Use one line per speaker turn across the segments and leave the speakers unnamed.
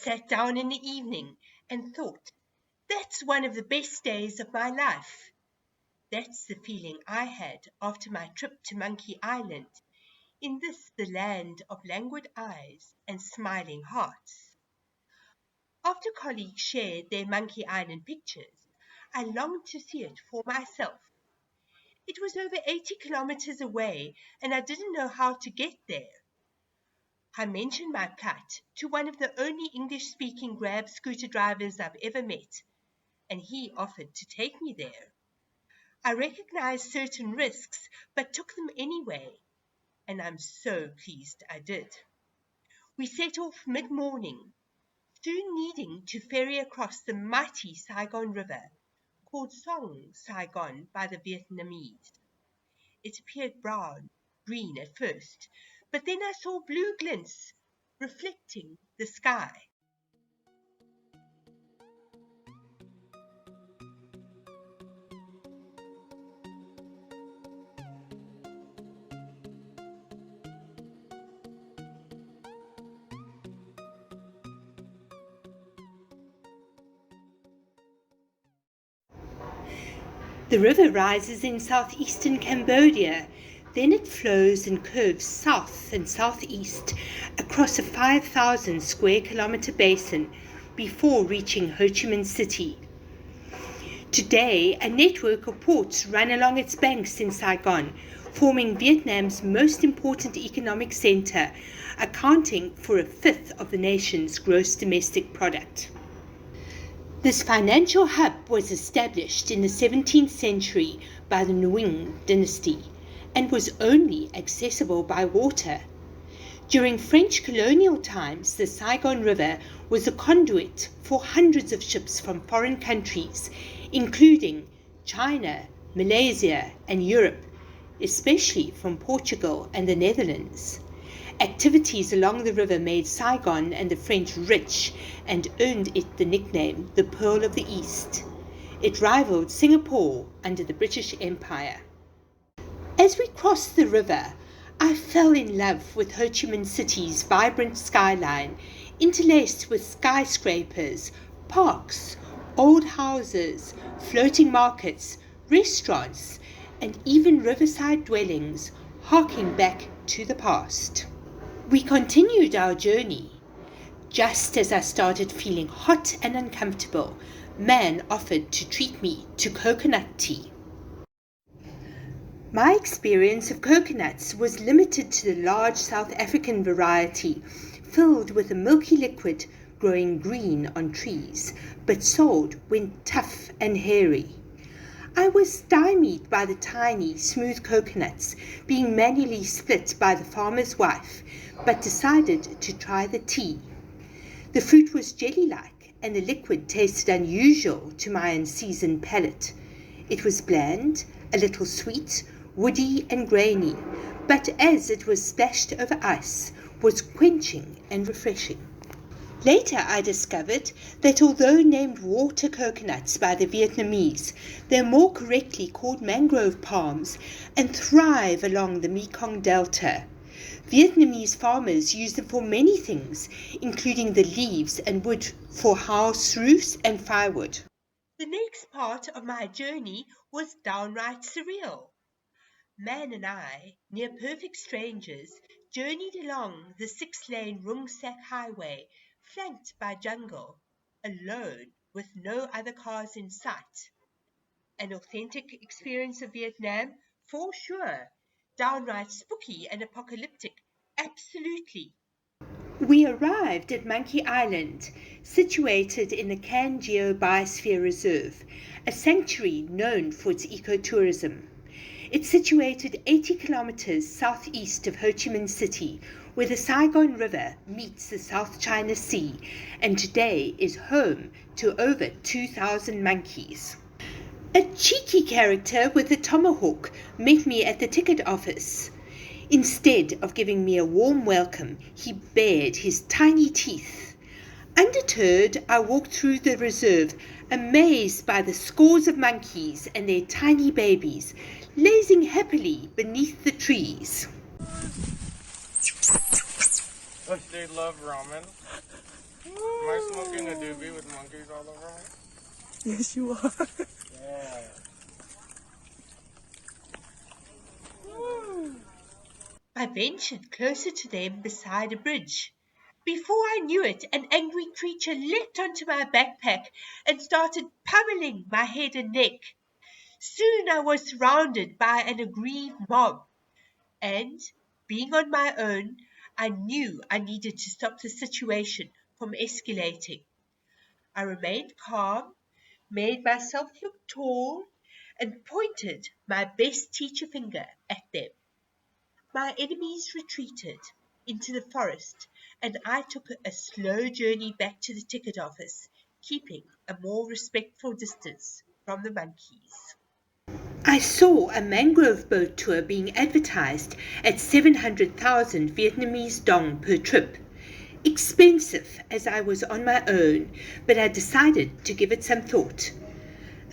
sat down in the evening and thought, that's one of the best days of my life. That's the feeling I had after my trip to Monkey Island, in this the land of languid eyes and smiling hearts. After colleagues shared their Monkey Island pictures, I longed to see it for myself. It was over 80 kilometers away, and I didn't know how to get there. I mentioned my plight to one of the only English-speaking Grab scooter drivers I've ever met, and he offered to take me there. I recognized certain risks, but took them anyway, and I'm so pleased I did. We set off mid-morning, soon needing to ferry across the mighty Saigon River, called Song Saigon by the Vietnamese. It appeared brown, green at first, but then I saw blue glints reflecting the sky. The river rises in southeastern Cambodia, then it flows and curves south and southeast across a 5,000 square kilometer basin before reaching Ho Chi Minh City. Today, a network of ports run along its banks in Saigon, forming Vietnam's most important economic center, accounting for a fifth of the nation's gross domestic product. This financial hub was established in the 17th century by the Nguyen dynasty and was only accessible by water. During French colonial times, the Saigon River was a conduit for hundreds of ships from foreign countries, including China, Malaysia, and Europe, especially from Portugal and the Netherlands. Activities along the river made Saigon and the French rich and earned it the nickname the Pearl of the East. It rivaled Singapore under the British Empire. As we crossed the river, I fell in love with Ho Chi Minh City's vibrant skyline, interlaced with skyscrapers, parks, old houses, floating markets, restaurants, and even riverside dwellings, harking back to the past. We continued our journey. Just as I started feeling hot and uncomfortable, man offered to treat me to coconut tea. My experience of coconuts was limited to the large South African variety, filled with a milky liquid growing green on trees, but sold when tough and hairy. I was stymied by the tiny, smooth coconuts being manually split by the farmer's wife, but decided to try the tea. The fruit was jelly-like, and the liquid tasted unusual to my unseasoned palate. It was bland, a little sweet, woody and grainy, but as it was splashed over ice, was quenching and refreshing. Later I discovered that although named water coconuts by the Vietnamese, they're more correctly called mangrove palms and thrive along the Mekong Delta. Vietnamese farmers use them for many things, including the leaves and wood for house roofs and firewood. The next part of my journey was downright surreal. Man and I, near perfect strangers, journeyed along the 6-lane Rung Sac highway, flanked by jungle, alone with no other cars in sight. An authentic experience of Vietnam, for sure. Downright spooky and apocalyptic, absolutely. We arrived at Monkey Island, situated in the Can Geo Biosphere Reserve, a sanctuary known for its ecotourism. It's situated 80 kilometers southeast of Ho Chi Minh City, where the Saigon River meets the South China Sea, and today is home to over 2,000 monkeys. A cheeky character with a tomahawk met me at the ticket office. Instead of giving me a warm welcome, he bared his tiny teeth. Undeterred, I walked through the reserve, amazed by the scores of monkeys and their tiny babies, lazing happily beneath the trees.
They love ramen. Am I smoking a doobie with monkeys all over me?
Yes, you are.
Yeah.
I ventured closer to them beside a bridge. Before I knew it, an angry creature leapt onto my backpack and started pummeling my head and neck. Soon I was surrounded by an aggrieved mob, and, being on my own, I knew I needed to stop the situation from escalating. I remained calm, made myself look tall, and pointed my best teacher finger at them. My enemies retreated into the forest, and I took a slow journey back to the ticket office, keeping a more respectful distance from the monkeys. I saw a mangrove boat tour being advertised at 700,000 Vietnamese dong per trip. Expensive as I was on my own, but I decided to give it some thought.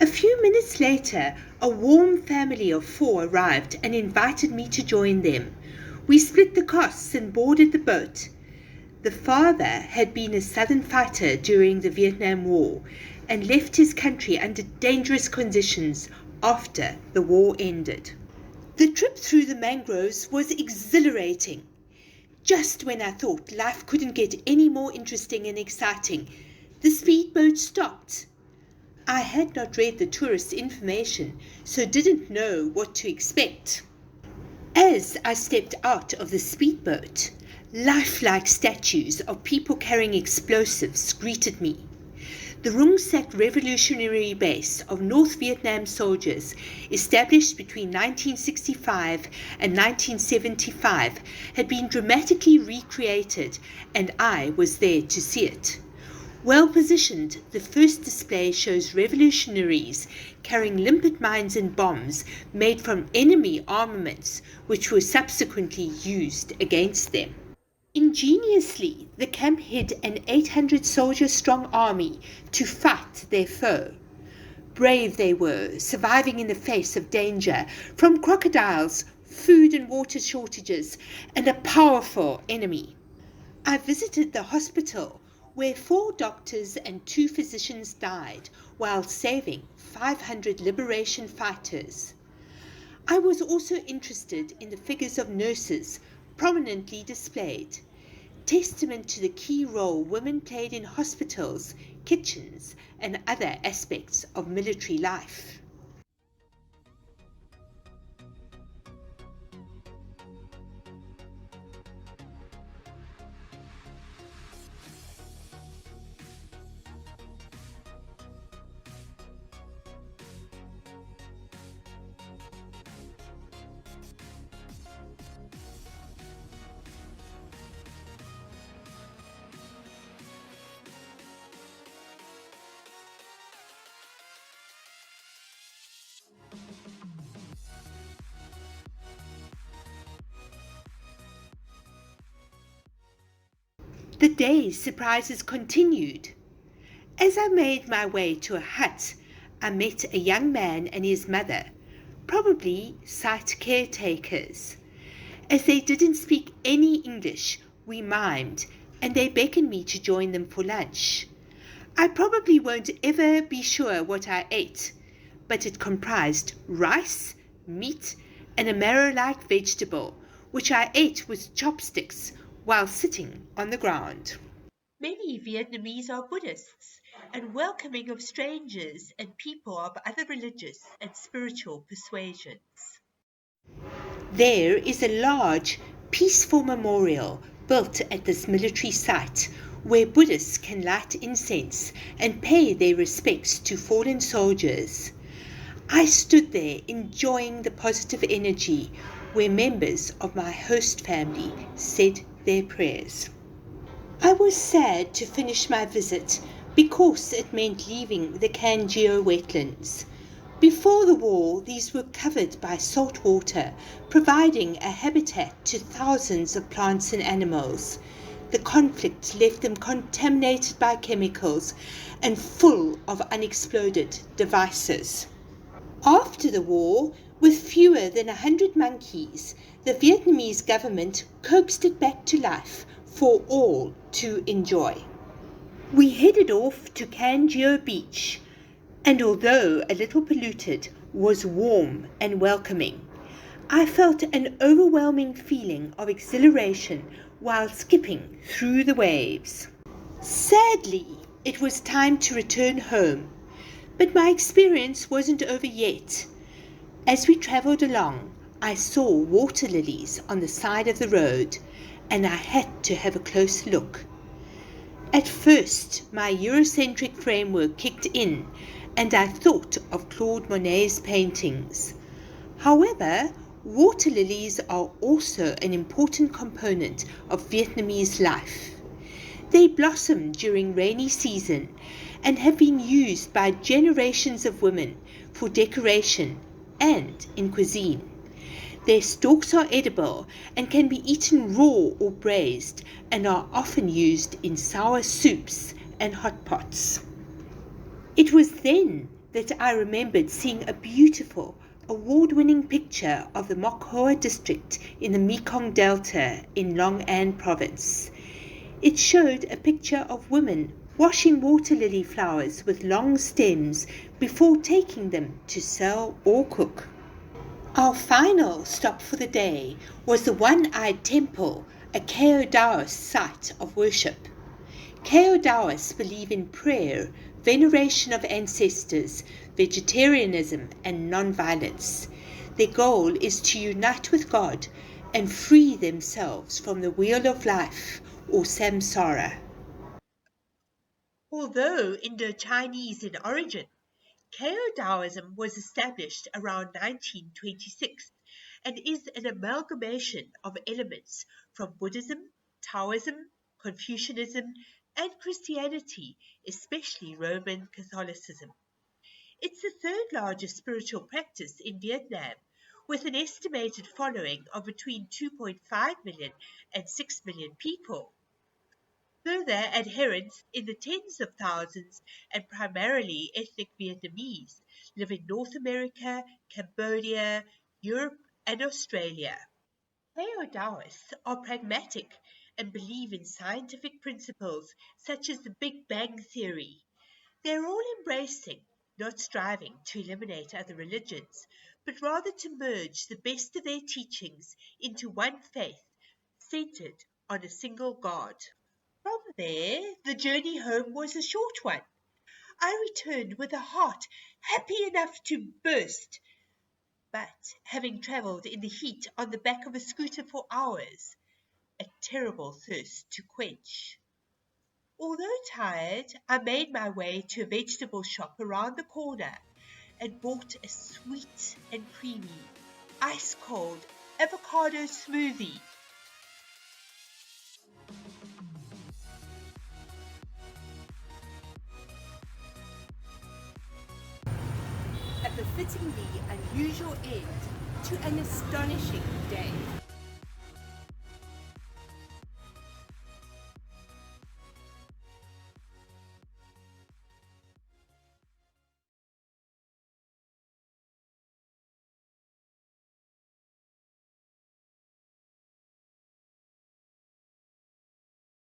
A few minutes later, a warm family of 4 arrived and invited me to join them. We split the costs and boarded the boat. The father had been a Southern fighter during the Vietnam War and left his country under dangerous conditions after the war ended. The trip through the mangroves was exhilarating. Just when I thought life couldn't get any more interesting and exciting, the speedboat stopped. I had not read the tourist information, so didn't know what to expect. As I stepped out of the speedboat, lifelike statues of people carrying explosives greeted me. The Rung Sac Revolutionary Base of North Vietnam soldiers, established between 1965 and 1975, had been dramatically recreated, and I was there to see it. Well positioned, the first display shows revolutionaries carrying limpet mines and bombs made from enemy armaments, which were subsequently used against them. Ingeniously, the camp hid an 800 soldier strong army to fight their foe. Brave they were, surviving in the face of danger from crocodiles, food and water shortages, and a powerful enemy. I visited the hospital where 4 doctors and 2 physicians died while saving 500 liberation fighters. I was also interested in the figures of nurses prominently displayed, testament to the key role women played in hospitals, kitchens, and other aspects of military life. The day's surprises continued. As I made my way to a hut, I met a young man and his mother, probably site caretakers. As they didn't speak any English, we mimed, and they beckoned me to join them for lunch. I probably won't ever be sure what I ate, but it comprised rice, meat, and a marrow-like vegetable, which I ate with chopsticks while sitting on the ground. Many Vietnamese are Buddhists and welcoming of strangers and people of other religious and spiritual persuasions. There is a large, peaceful memorial built at this military site where Buddhists can light incense and pay their respects to fallen soldiers. I stood there enjoying the positive energy where members of my host family said their prayers. I was sad to finish my visit because it meant leaving the Kangeo wetlands. Before the war, these were covered by salt water, providing a habitat to thousands of plants and animals. The conflict left them contaminated by chemicals and full of unexploded devices. After the war, with fewer than 100 monkeys, the Vietnamese government coaxed it back to life for all to enjoy. We headed off to Kangio Beach, and although a little polluted, was warm and welcoming. I felt an overwhelming feeling of exhilaration while skipping through the waves. Sadly, it was time to return home, but my experience wasn't over yet. As we travelled along, I saw water lilies on the side of the road, and I had to have a close look. At first, my Eurocentric framework kicked in, and I thought of Claude Monet's paintings. However, water lilies are also an important component of Vietnamese life. They blossom during rainy season and have been used by generations of women for decoration and in cuisine. Their stalks are edible and can be eaten raw or braised, and are often used in sour soups and hot pots. It was then that I remembered seeing a beautiful, award-winning picture of the Mok Hoa district in the Mekong Delta in Long An province. It showed a picture of women washing water lily flowers with long stems before taking them to sell or cook. Our final stop for the day was the One-Eyed Temple, a Kao Taoist site of worship. Kao Taoists believe in prayer, veneration of ancestors, vegetarianism, and non-violence. Their goal is to unite with God and free themselves from the wheel of life, or samsara. Although Indo-Chinese in origin, Kao Taoism was established around 1926 and is an amalgamation of elements from Buddhism, Taoism, Confucianism, and Christianity, especially Roman Catholicism. It's the third largest spiritual practice in Vietnam, with an estimated following of between 2.5 million and 6 million people. Further, adherents in the tens of thousands, and primarily ethnic Vietnamese, live in North America, Cambodia, Europe, and Australia. Paleotaoists are pragmatic and believe in scientific principles such as the Big Bang Theory. They're all embracing, not striving to eliminate other religions, but rather to merge the best of their teachings into one faith centered on a single God. From there, the journey home was a short one. I returned with a heart happy enough to burst, but having travelled in the heat on the back of a scooter for hours, a terrible thirst to quench. Although tired, I made my way to a vegetable shop around the corner and bought a sweet and creamy, ice cold avocado smoothie. A befittingly unusual end to an astonishing day.